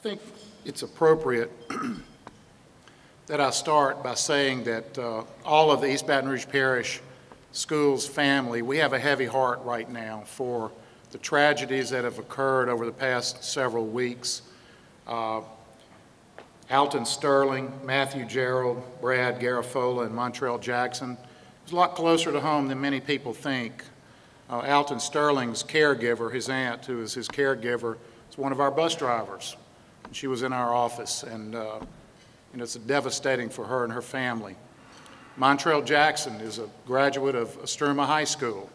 think it's appropriate that I start by saying that all of the East Baton Rouge Parish Schools family, we have a heavy heart right now for the tragedies that have occurred over the past several weeks. Alton Sterling, Matthew Gerald, Brad Garafola, and Montrell Jackson. It's a lot closer to home than many people think. Alton Sterling's caregiver, his aunt, who is his caregiver, is one of our bus drivers. She was in our office, and it's devastating for her and her family. Montrell Jackson is a graduate of Estruma High School.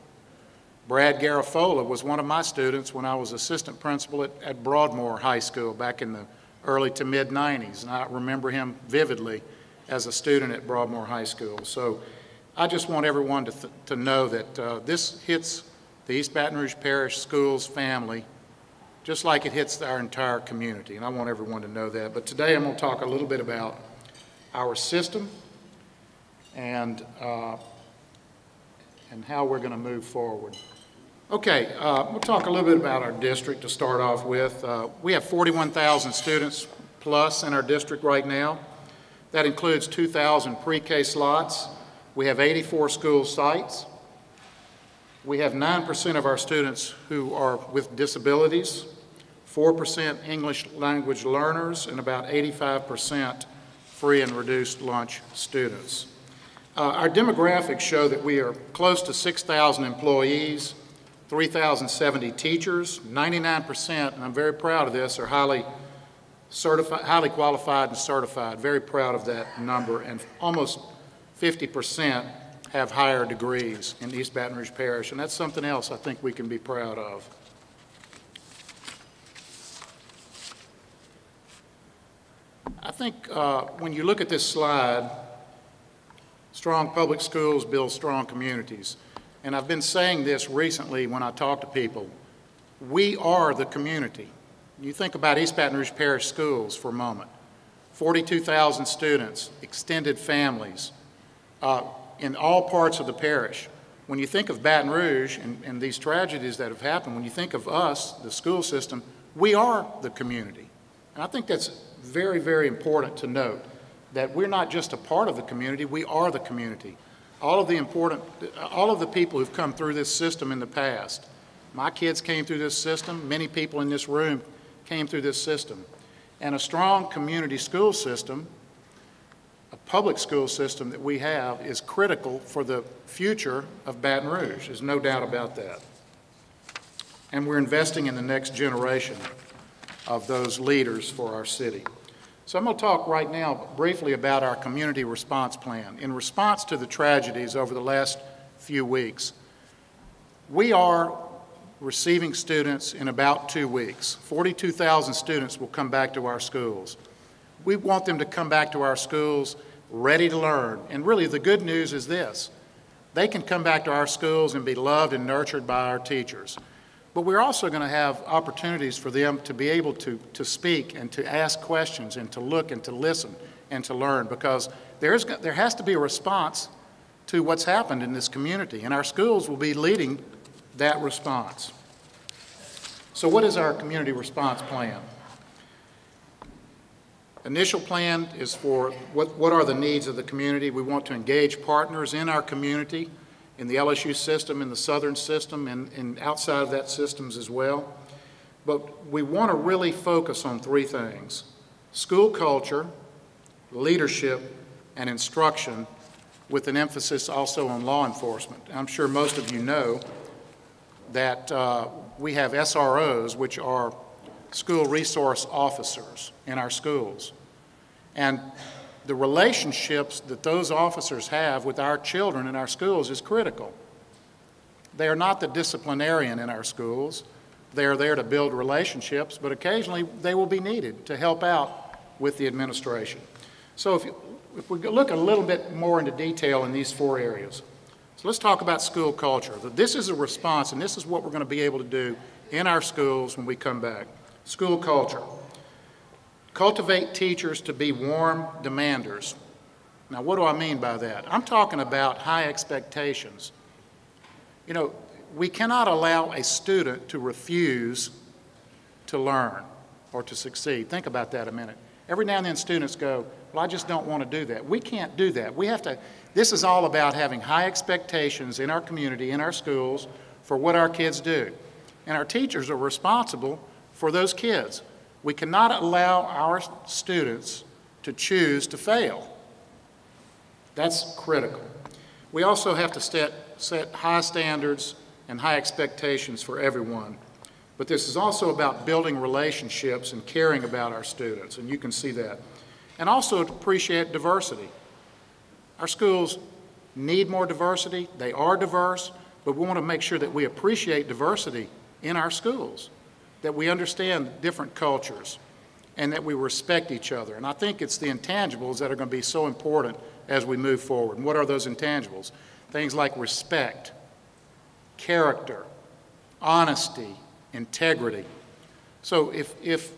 Brad Garafola was one of my students when I was assistant principal at Broadmoor High School back in the early to mid-90s, and I remember him vividly as a student at Broadmoor High School. So I just want everyone to know that this hits the East Baton Rouge Parish Schools family just like it hits our entire community, and I want everyone to know that. But today I'm going to talk a little bit about our system and how we're going to move forward. Okay, we'll talk a little bit about our district to start off with. We have 41,000 students plus in our district right now. That includes 2,000 pre-K slots. We have 84 school sites. We have 9% of our students who are with disabilities, 4% English language learners, and about 85% free and reduced lunch students. Our demographics show that we are close to 6,000 employees, 3,070 teachers, 99%, and I'm very proud of this, are highly qualified and certified. Very proud of that number, and almost 50% have higher degrees in East Baton Rouge Parish, and that's something else I think we can be proud of. I think when you look at this slide, strong public schools build strong communities. And I've been saying this recently when I talk to people. We are the community. You think about East Baton Rouge Parish Schools for a moment. 42,000 students, extended families, in all parts of the parish. When you think of Baton Rouge and these tragedies that have happened, when you think of us, the school system, we are the community. And I think that's very, very important to note, that we're not just a part of the community, we are the community. All of the people who've come through this system in the past, my kids came through this system, many people in this room came through this system. And a strong community school system, a public school system that we have, is critical for the future of Baton Rouge. There's no doubt about that. And we're investing in the next generation of those leaders for our city. So I'm going to talk right now briefly about our community response plan. In response to the tragedies over the last few weeks, we are receiving students in about 2 weeks. 42,000 students will come back to our schools. We want them to come back to our schools ready to learn. And really the good news is this: they can come back to our schools and be loved and nurtured by our teachers. But we're also going to have opportunities for them to be able to speak and to ask questions and to look and to listen and to learn, because there has to be a response to what's happened in this community, and our schools will be leading that response. So what is our community response plan? Initial plan is for what are the needs of the community. We want to engage partners in our community, in the LSU system, in the Southern system, and outside of that systems as well. But we want to really focus on 3 things: school culture, leadership, and instruction, with an emphasis also on law enforcement. I'm sure most of you know that we have SROs, which are school resource officers in our schools. And the relationships that those officers have with our children in our schools is critical. They are not the disciplinarian in our schools. They are there to build relationships, but occasionally they will be needed to help out with the administration. So if we look a little bit more into detail in these 4 areas. So let's talk about school culture. This is a response, and this is what we're going to be able to do in our schools when we come back. School culture. Cultivate teachers to be warm demanders. Now, what do I mean by that? I'm talking about high expectations. You know, we cannot allow a student to refuse to learn. or to succeed. Think about that a minute. Every now and then students go, well, I just don't want to do that. We can't do that. We have to, this is all about having high expectations in our community, in our schools, for what our kids do. And our teachers are responsible for those kids. We cannot allow our students to choose to fail. That's critical. We also have to set high standards and high expectations for everyone. But this is also about building relationships and caring about our students, and you can see that. And also to appreciate diversity. Our schools need more diversity. They are diverse, but we want to make sure that we appreciate diversity in our schools, that we understand different cultures, and that we respect each other. And I think it's the intangibles that are going to be so important as we move forward. And what are those intangibles? Things like respect, character, honesty, integrity. So if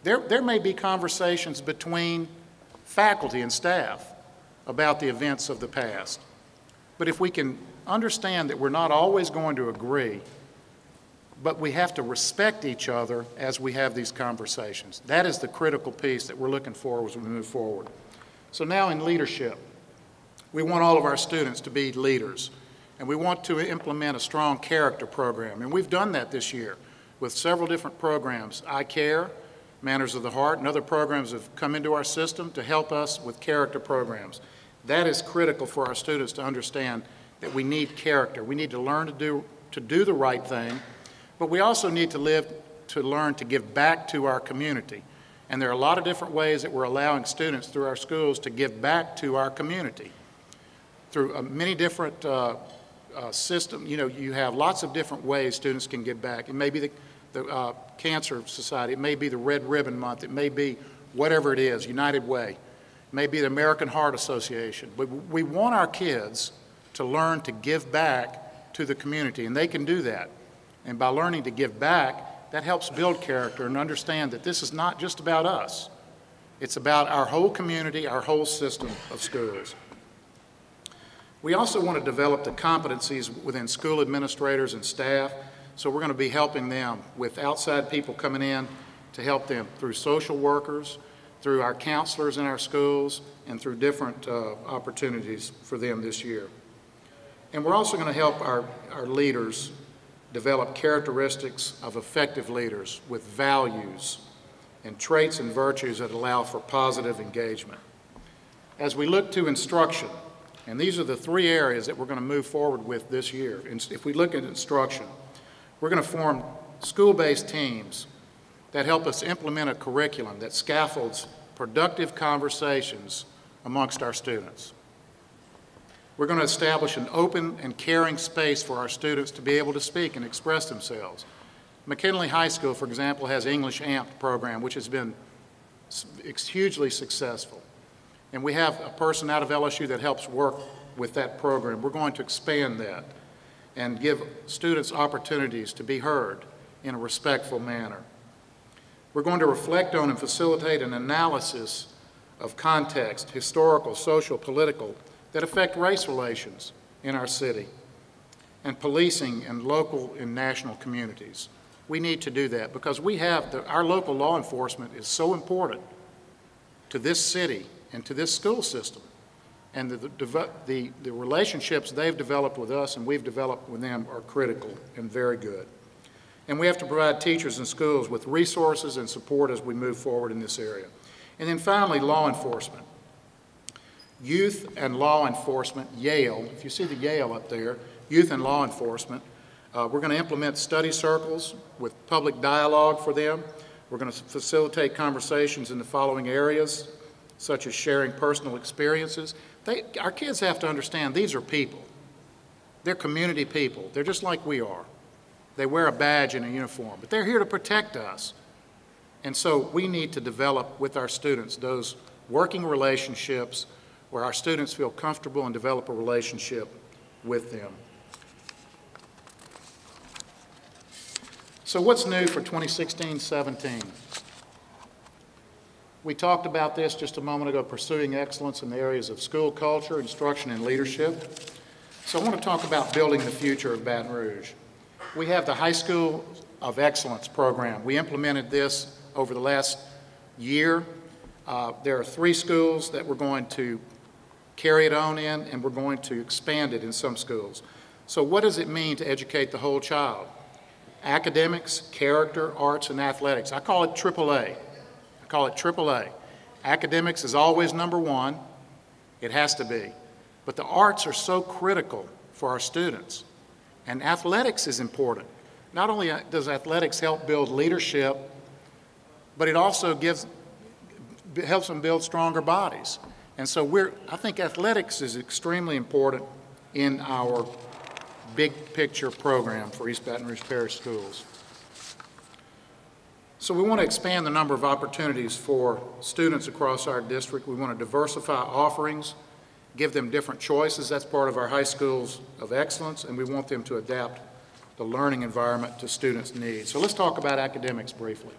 there may be conversations between faculty and staff about the events of the past, but if we can understand that we're not always going to agree, but we have to respect each other as we have these conversations. That is the critical piece that we're looking for as we move forward. So now in leadership, we want all of our students to be leaders, and we want to implement a strong character program, and we've done that this year with several different programs. I Care, Manners of the Heart, and other programs have come into our system to help us with character programs. That is critical for our students to understand that we need character. We need to learn to do the right thing, but we also need to learn to give back to our community. And there are a lot of different ways that we're allowing students through our schools to give back to our community. Through many different systems, you have lots of different ways students can give back. It may be the Cancer Society, it may be the Red Ribbon Month, it may be whatever it is, United Way, it may be the American Heart Association. But we want our kids to learn to give back to the community, and they can do that. And by learning to give back, that helps build character and understand that this is not just about us. It's about our whole community, our whole system of schools. We also want to develop the competencies within school administrators and staff, so we're going to be helping them with outside people coming in to help them through social workers, through our counselors in our schools, and through different opportunities for them this year. And we're also going to help our leaders develop characteristics of effective leaders with values and traits and virtues that allow for positive engagement. As we look to instruction, and these are the three areas that we're going to move forward with this year. And if we look at instruction, we're going to form school-based teams that help us implement a curriculum that scaffolds productive conversations amongst our students. We're going to establish an open and caring space for our students to be able to speak and express themselves. McKinley High School, for example, has English AMP program, which has been hugely successful. And we have a person out of LSU that helps work with that program. We're going to expand that and give students opportunities to be heard in a respectful manner. We're going to reflect on and facilitate an analysis of context, historical, social, political, that affect race relations in our city, and policing in local and national communities. We need to do that because we have, our local law enforcement is so important to this city and to this school system. And the relationships they've developed with us and we've developed with them are critical and very good. And we have to provide teachers and schools with resources and support as we move forward in this area. And then finally, law enforcement. Youth and law enforcement, Yale, if you see the Yale up there, youth and law enforcement, we're going to implement study circles with public dialogue for them. We're going to facilitate conversations in the following areas, such as sharing personal experiences. Our kids have to understand these are people. They're community people. They're just like we are. They wear a badge and a uniform, but they're here to protect us. And so we need to develop with our students those working relationships where our students feel comfortable and develop a relationship with them. So what's new for 2016-17? We talked about this just a moment ago, pursuing excellence in the areas of school culture, instruction, and leadership. So I want to talk about building the future of Baton Rouge. We have the High School of Excellence program. We implemented this over the last year. There are 3 schools that we're going to carry it on in, and we're going to expand it in some schools. So what does it mean to educate the whole child? Academics, character, arts, and athletics. I call it AAA. I call it AAA. Academics is always number 1. It has to be. But the arts are so critical for our students. And athletics is important. Not only does athletics help build leadership, but it also helps them build stronger bodies. And so I think athletics is extremely important in our big picture program for East Baton Rouge Parish Schools. So we want to expand the number of opportunities for students across our district. We want to diversify offerings, give them different choices. That's part of our high schools of excellence, and we want them to adapt the learning environment to students' needs. So let's talk about academics briefly.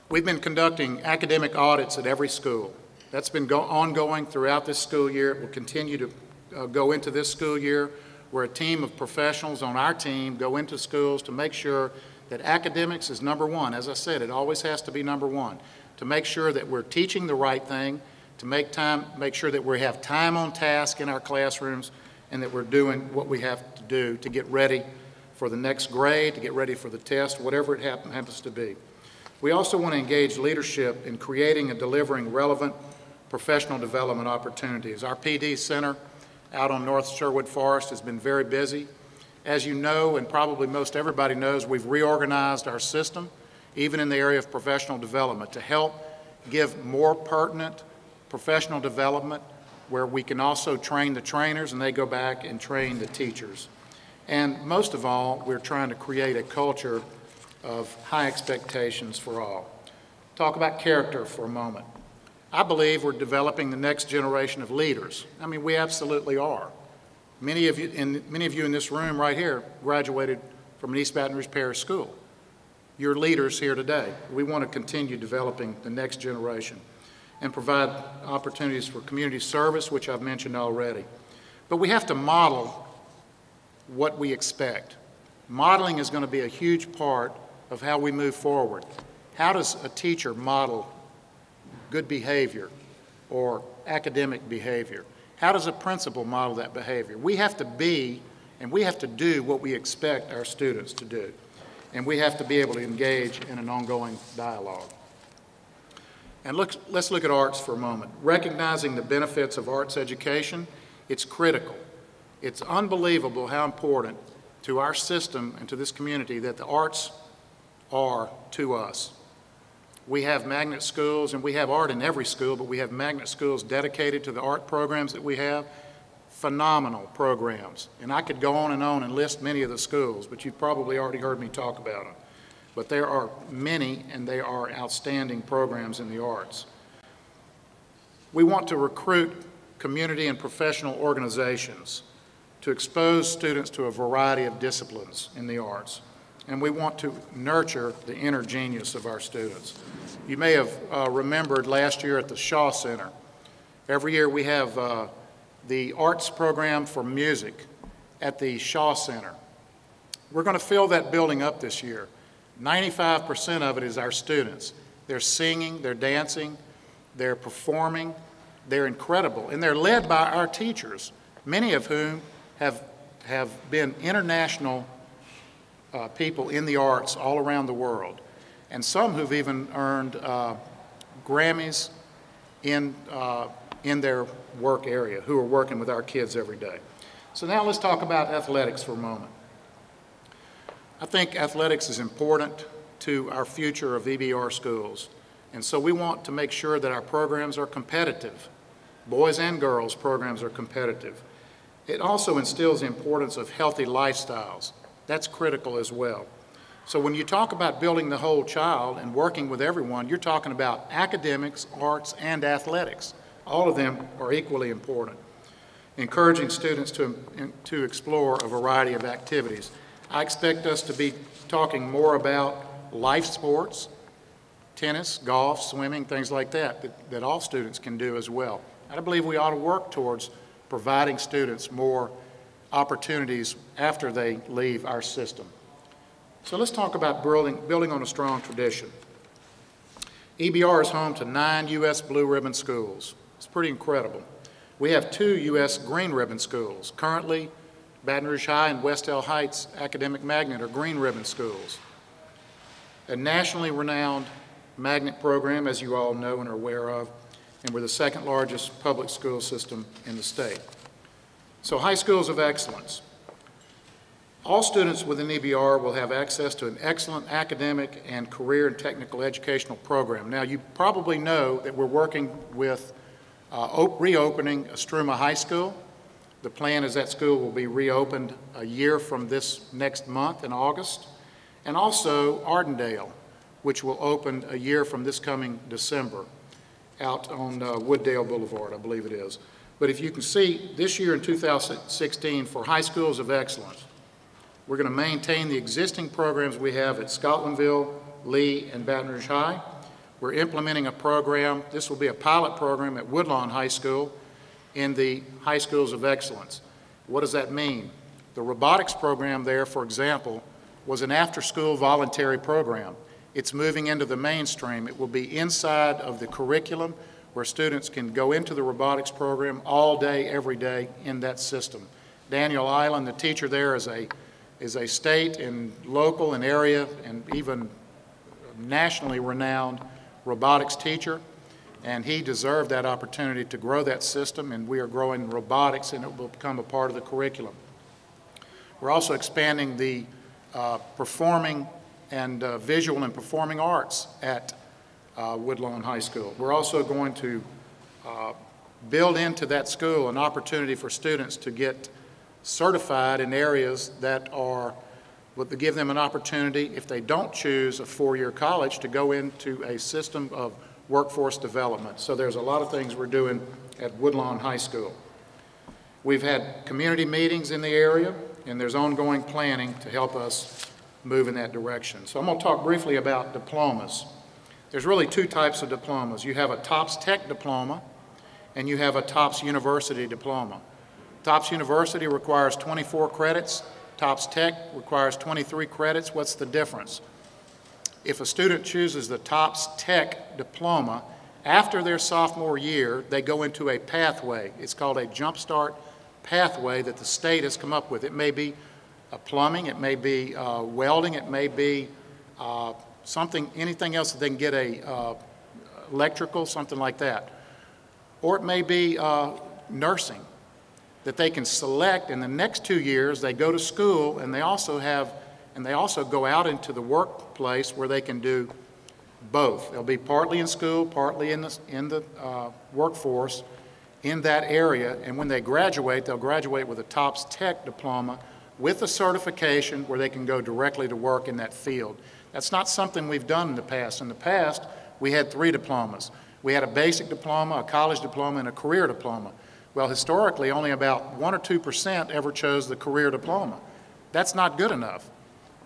We've been conducting academic audits at every school. That's been ongoing throughout this school year. It will continue to go into this school year, where a team of professionals on our team go into schools to make sure that academics is number 1. As I said, it always has to be number 1. To make sure that we're teaching the right thing, to make sure that we have time on task in our classrooms, and that we're doing what we have to do to get ready for the next grade, to get ready for the test, whatever it happens to be. We also want to engage leadership in creating and delivering relevant professional development opportunities. Our PD Center out on North Sherwood Forest has been very busy. As you know, and probably most everybody knows, we've reorganized our system, even in the area of professional development, to help give more pertinent professional development where we can also train the trainers and they go back and train the teachers. And most of all, we're trying to create a culture of high expectations for all. Talk about character for a moment. I believe we're developing the next generation of leaders. I mean, we absolutely are. Many of you in this room right here graduated from an East Baton Rouge Parish school. You're leaders here today. We want to continue developing the next generation and provide opportunities for community service, which I've mentioned already. But we have to model what we expect. Modeling is going to be a huge part of how we move forward. How does a teacher model good behavior or academic behavior? How does a principal model that behavior? We have to be and we have to do what we expect our students to do. And we have to be able to engage in an ongoing dialogue. And let's look at arts for a moment. Recognizing the benefits of arts education, it's critical. It's unbelievable how important to our system and to this community that the arts are to us. We have magnet schools, and we have art in every school, but we have magnet schools dedicated to the art programs that we have. Phenomenal programs. And I could go on and list many of the schools, but you've probably already heard me talk about them. But there are many, and they are outstanding programs in the arts. We want to recruit community and professional organizations to expose students to a variety of disciplines in the arts. And we want to nurture the inner genius of our students. You may have remembered last year at the Shaw Center. Every year we have the arts program for music at the Shaw Center. We're going to fill that building up this year. 95% of it is our students. They're singing, they're dancing, they're performing, they're incredible, and they're led by our teachers, many of whom have been international people in the arts all around the world, and some who've even earned Grammys in their work area, who are working with our kids every day. So now let's talk about athletics for a moment. I think athletics is important to our future of EBR schools, and so we want to make sure that our programs are competitive. Boys and girls programs are competitive. It also instills the importance of healthy lifestyles. That's critical as well. So when you talk about building the whole child and working with everyone, you're talking about academics, arts, and athletics. All of them are equally important. Encouraging students to explore a variety of activities. I expect us to be talking more about life sports, tennis, golf, swimming, things like that all students can do as well. I believe we ought to work towards providing students more opportunities after they leave our system. So let's talk about building on a strong tradition. EBR is home to 9 U.S. blue ribbon schools. It's pretty incredible. We have 2 U.S. green ribbon schools. Currently, Baton Rouge High and West Elm Heights Academic Magnet are green ribbon schools. A nationally renowned magnet program, as you all know and are aware of, and we're the 2nd largest public school system in the state. So high schools of excellence. All students within EBR will have access to an excellent academic and career and technical educational program. Now, you probably know that we're working with reopening Estruma High School. The plan is that school will be reopened a year from this next month in August. And also Ardendale, which will open a year from this coming December out on Wooddale Boulevard, I believe it is. But if you can see, this year in 2016 for high schools of excellence, we're going to maintain the existing programs we have at Scotlandville, Lee, and Baton Rouge High. We're implementing a program, this will be a pilot program at Woodlawn High School in the high schools of excellence. What does that mean? The robotics program there, for example, was an after-school voluntary program. It's moving into the mainstream. It will be inside of the curriculum where students can go into the robotics program all day, every day in that system. Daniel Island, the teacher there, is a state and local and area and even nationally renowned robotics teacher, and he deserved that opportunity to grow that system, and we are growing robotics and it will become a part of the curriculum. We're also expanding the performing and visual and performing arts at Woodlawn High School. We're also going to build into that school an opportunity for students to get certified in areas that would give them an opportunity, if they don't choose a 4-year college, to go into a system of workforce development. So there's a lot of things we're doing at Woodlawn High School. We've had community meetings in the area, and there's ongoing planning to help us move in that direction. So I'm going to talk briefly about diplomas. There's really 2 types of diplomas. You have a TOPS Tech diploma, and you have a TOPS University diploma. TOPS University requires 24 credits. TOPS Tech requires 23 credits. What's the difference? If a student chooses the TOPS Tech diploma, after their sophomore year, they go into a pathway. It's called a Jump Start pathway that the state has come up with. It may be plumbing, it may be welding, it may be anything else that they can get electrical, something like that. Or it may be nursing, that they can select. In the next 2 years, they go to school, and they also go out into the workplace where they can do both. They'll be partly in school, partly in the workforce in that area, and when they graduate, they'll graduate with a TOPS Tech diploma with a certification where they can go directly to work in that field. That's not something we've done in the past. In the past, we had 3 diplomas. We had a basic diploma, a college diploma, and a career diploma. Well, historically, only about 1 or 2% ever chose the career diploma. That's not good enough.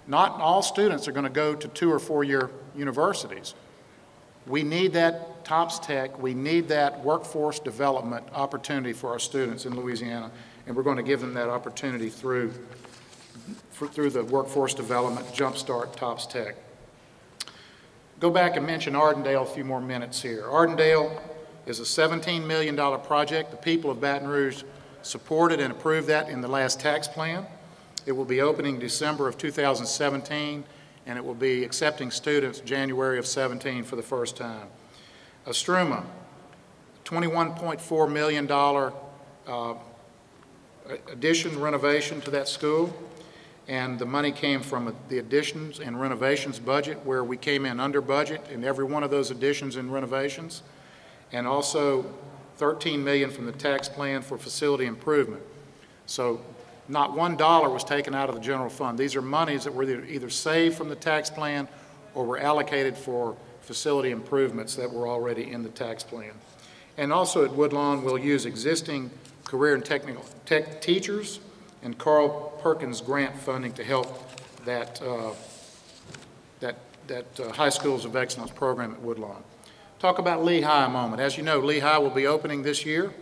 Not all students are going to go to 2 or 4-year universities. We need that TOPS Tech, we need that workforce development opportunity for our students in Louisiana, and we're going to give them that opportunity through the workforce development Jump Start TOPS Tech. Go back and mention Ardendale a few more minutes here. Ardendale is a $17 million project. The people of Baton Rouge supported and approved that in the last tax plan. It will be opening December of 2017, and it will be accepting students January of 17 for the first time. Estruma, $21.4 million addition renovation to that school, and the money came from the additions and renovations budget, where we came in under budget in every one of those additions and renovations, and also $13 million from the tax plan for facility improvement. So not $1 was taken out of the general fund. These are monies that were either saved from the tax plan or were allocated for facility improvements that were already in the tax plan. And also at Woodlawn, we'll use existing career and technical tech teachers and Carl Perkins grant funding to help that High Schools of Excellence program at Woodlawn. Talk about Lee High a moment. As you know, Lee High will be opening this year.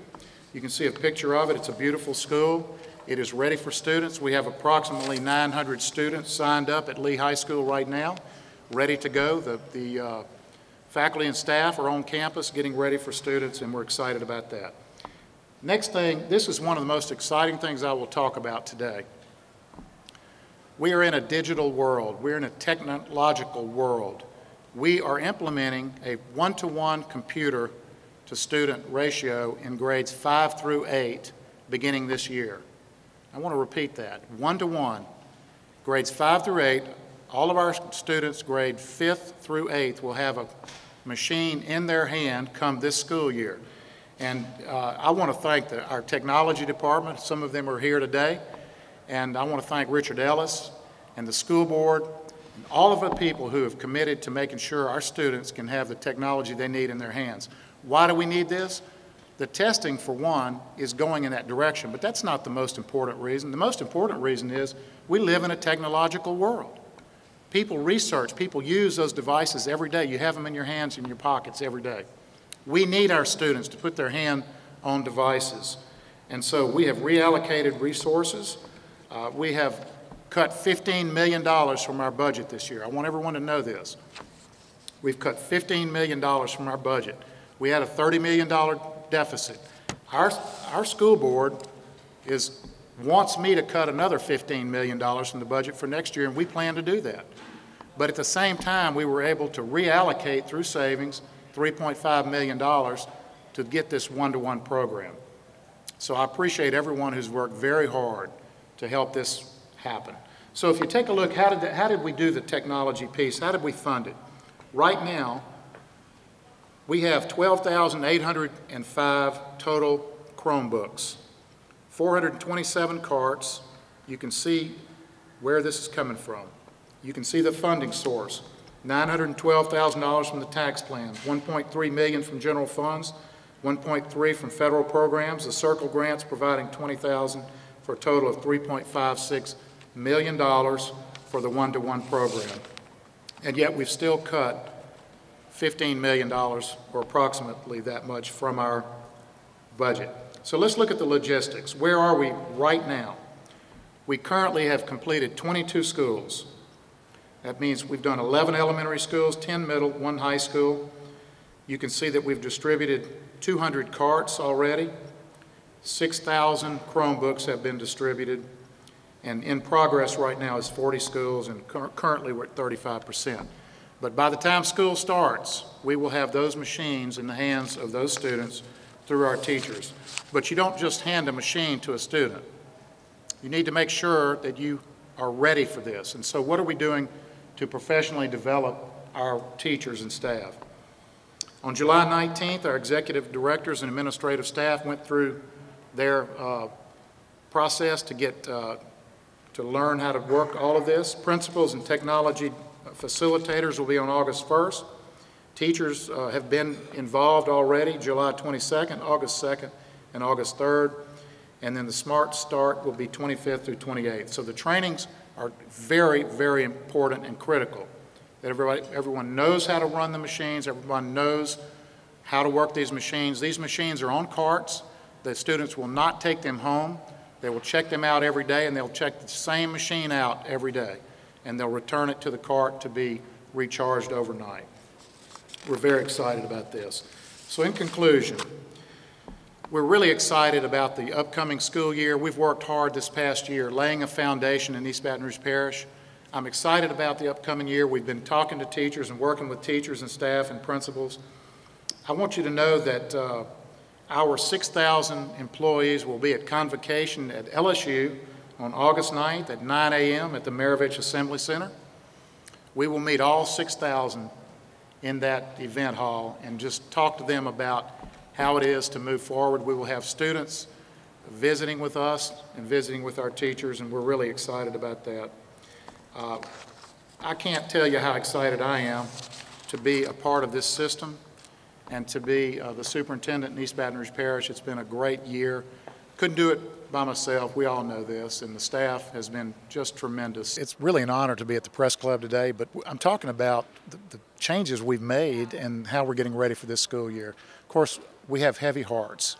You can see a picture of it. It's a beautiful school. It is ready for students. We have approximately 900 students signed up at Lee High School right now, ready to go. The faculty and staff are on campus getting ready for students, and we're excited about that. Next thing, this is one of the most exciting things I will talk about today. We are in a digital world. We're in a technological world. We are implementing a one-to-one computer to student ratio in grades 5 through 8 beginning this year. I want to repeat that, 1-to-1. Grades 5 through 8, all of our students grade 5th through 8th will have a machine in their hand come this school year. And I want to thank our technology department. Some of them are here today. And I want to thank Richard Ellis and the school board and all of the people who have committed to making sure our students can have the technology they need in their hands. Why do we need this? The testing, for one, is going in that direction, but that's not the most important reason. The most important reason is we live in a technological world. People research, people use those devices every day. You have them in your hands, in your pockets every day. We need our students to put their hand on devices. And so we have reallocated resources. We have cut $15 million from our budget this year. I want everyone to know this. We've cut $15 million from our budget. We had a $30 million deficit. Our school board wants me to cut another $15 million from the budget for next year, and we plan to do that. But at the same time, we were able to reallocate through savings $3.5 million to get this one-to-one program. So I appreciate everyone who's worked very hard to help this happen. So if you take a look, how did we do the technology piece? How did we fund it? Right now, we have 12,805 total Chromebooks, 427 carts. You can see where this is coming from. You can see the funding source, $912,000 from the tax plan, $1.3 million from general funds, $1.3 from federal programs, the Circle grants providing $20,000 for a total of $3.56 million for the one-to-one program. And yet we've still cut $15 million, or approximately that much, from our budget. So let's look at the logistics. Where are we right now? We currently have completed 22 schools. That means we've done 11 elementary schools, 10 middle, 1 high school. You can see that we've distributed 200 carts already. 6,000 Chromebooks have been distributed. And in progress right now is 40 schools, and currently we're at 35%. But by the time school starts, we will have those machines in the hands of those students through our teachers. But you don't just hand a machine to a student. You need to make sure that you are ready for this. And so what are we doing to professionally develop our teachers and staff? On July 19th, our executive directors and administrative staff went through their process to get to learn how to work all of this. Principals and technology facilitators will be on August 1st. Teachers have been involved already, July 22nd, August 2nd, and August 3rd. And then the Smart Start will be 25th through 28th. So the trainings are very, very important and critical. That everyone knows how to run the machines, everyone knows how to work these machines. These machines are on carts. The students will not take them home. They will check them out every day, and they'll check the same machine out every day. And they'll return it to the cart to be recharged overnight. We're very excited about this. So in conclusion, we're really excited about the upcoming school year. We've worked hard this past year laying a foundation in East Baton Rouge Parish. I'm excited about the upcoming year. We've been talking to teachers and working with teachers and staff and principals. I want you to know that our 6,000 employees will be at convocation at LSU on August 9th at 9 a.m. at the Maravich Assembly Center. We will meet all 6,000 in that event hall and just talk to them about how it is to move forward. We will have students visiting with us and visiting with our teachers, and we're really excited about that. I can't tell you how excited I am to be a part of this system and to be the superintendent in East Baton Rouge Parish. It's been a great year. Couldn't do it by myself. We all know this, and the staff has been just tremendous. It's really an honor to be at the press club today, but I'm talking about the changes we've made and how we're getting ready for this school year. Of course, we have heavy hearts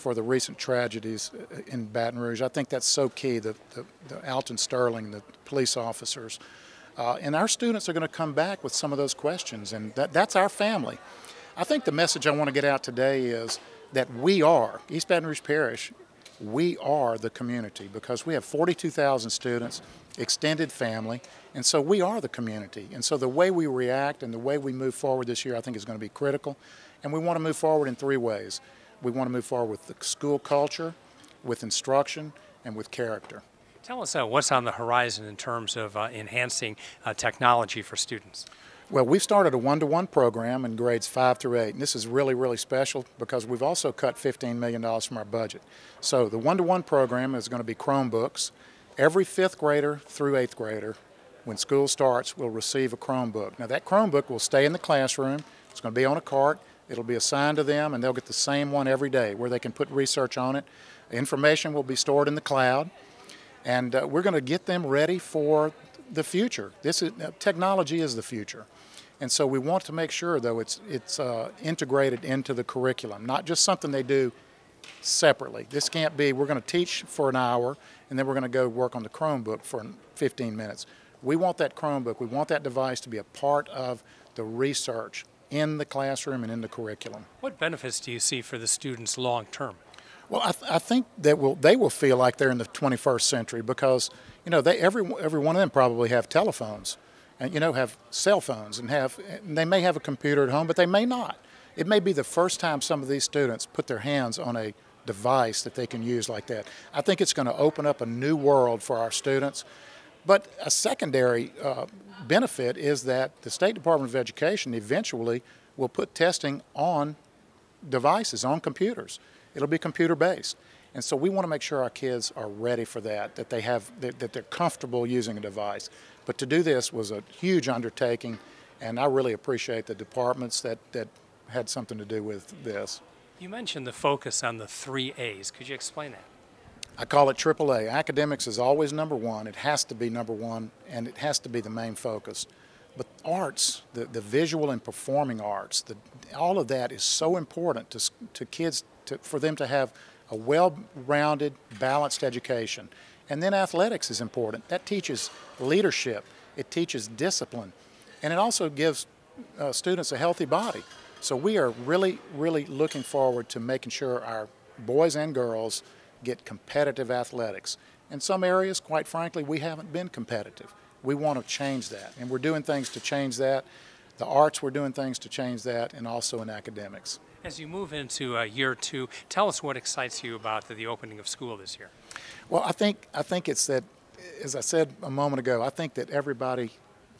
for the recent tragedies in Baton Rouge. I think that's so key, the Alton Sterling, the police officers. And our students are going to come back with some of those questions, and that's our family. I think the message I want to get out today is that we are, East Baton Rouge Parish, we are the community, because we have 42,000 students, extended family, and so we are the community. And so the way we react and the way we move forward this year, I think, is going to be critical. And we want to move forward in three ways. We want to move forward with the school culture, with instruction, and with character. Tell us what's on the horizon in terms of enhancing technology for students. Well, we've started a one-to-one program in grades 5 through 8, and this is really, really special because we've also cut $15 million from our budget. So the one-to-one program is going to be Chromebooks. Every 5th grader through 8th grader, when school starts, will receive a Chromebook. Now, that Chromebook will stay in the classroom. It's going to be on a cart. It'll be assigned to them, and they'll get the same one every day where they can put research on it. Information will be stored in the cloud, and we're going to get them ready for the future. Technology is the future. And so we want to make sure, though, it's integrated into the curriculum, not just something they do separately. This can't be, we're going to teach for an hour, and then we're going to go work on the Chromebook for 15 minutes. We want that Chromebook, we want that device to be a part of the research in the classroom and in the curriculum. What benefits do you see for the students long term? Well, I think that they will feel like they're in the 21st century because, you know, every one of them probably have telephones and, you know, have cell phones and they may have a computer at home, but they may not. It may be the first time some of these students put their hands on a device that they can use like that. I think it's going to open up a new world for our students. But a secondary benefit is that the State Department of Education eventually will put testing on devices, on computers. It'll be computer-based. And so we want to make sure our kids are ready for that, that they're comfortable using a device. But to do this was a huge undertaking, and I really appreciate the departments that had something to do with this. You mentioned the focus on the 3 A's. Could you explain that? I call it AAA. Academics is always number one. It has to be number one, and it has to be the main focus. But arts, the visual and performing arts, all of that is so important to kids, for them to have a well-rounded, balanced education. And then athletics is important. That teaches leadership. It teaches discipline. And it also gives students a healthy body. So we are really, really looking forward to making sure our boys and girls get competitive athletics. In some areas, quite frankly, we haven't been competitive. We want to change that, and we're doing things to change that. The arts, we're doing things to change that, and also in academics. As you move into year 2, tell us what excites you about the opening of school this year. Well, I think it's that, as I said a moment ago, I think that everybody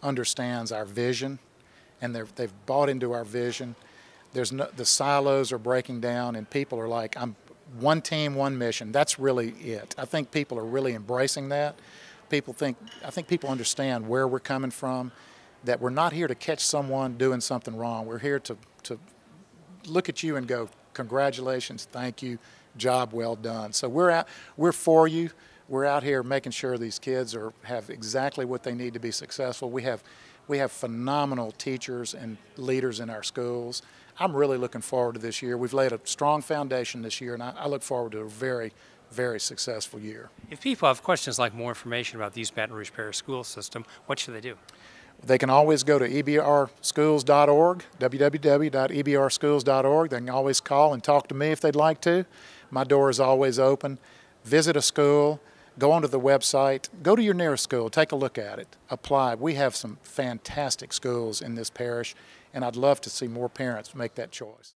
understands our vision, and they've bought into our vision. The silos are breaking down, and people are like, I'm one team, one mission. That's really it. I think people are really embracing that. I think people understand where we're coming from, that we're not here to catch someone doing something wrong. We're here to look at you and go, congratulations, thank you, job well done. So we're for you. We're out here making sure these kids have exactly what they need to be successful. We have phenomenal teachers and leaders in our schools. I'm really looking forward to this year. We've laid a strong foundation this year, and I look forward to a very, very successful year. If people have questions like more information about the East Baton Rouge Parish School System, what should they do? They can always go to ebrschools.org, www.ebrschools.org. They can always call and talk to me if they'd like to. My door is always open. Visit a school. Go onto the website. Go to your nearest school. Take a look at it. Apply. We have some fantastic schools in this parish, and I'd love to see more parents make that choice.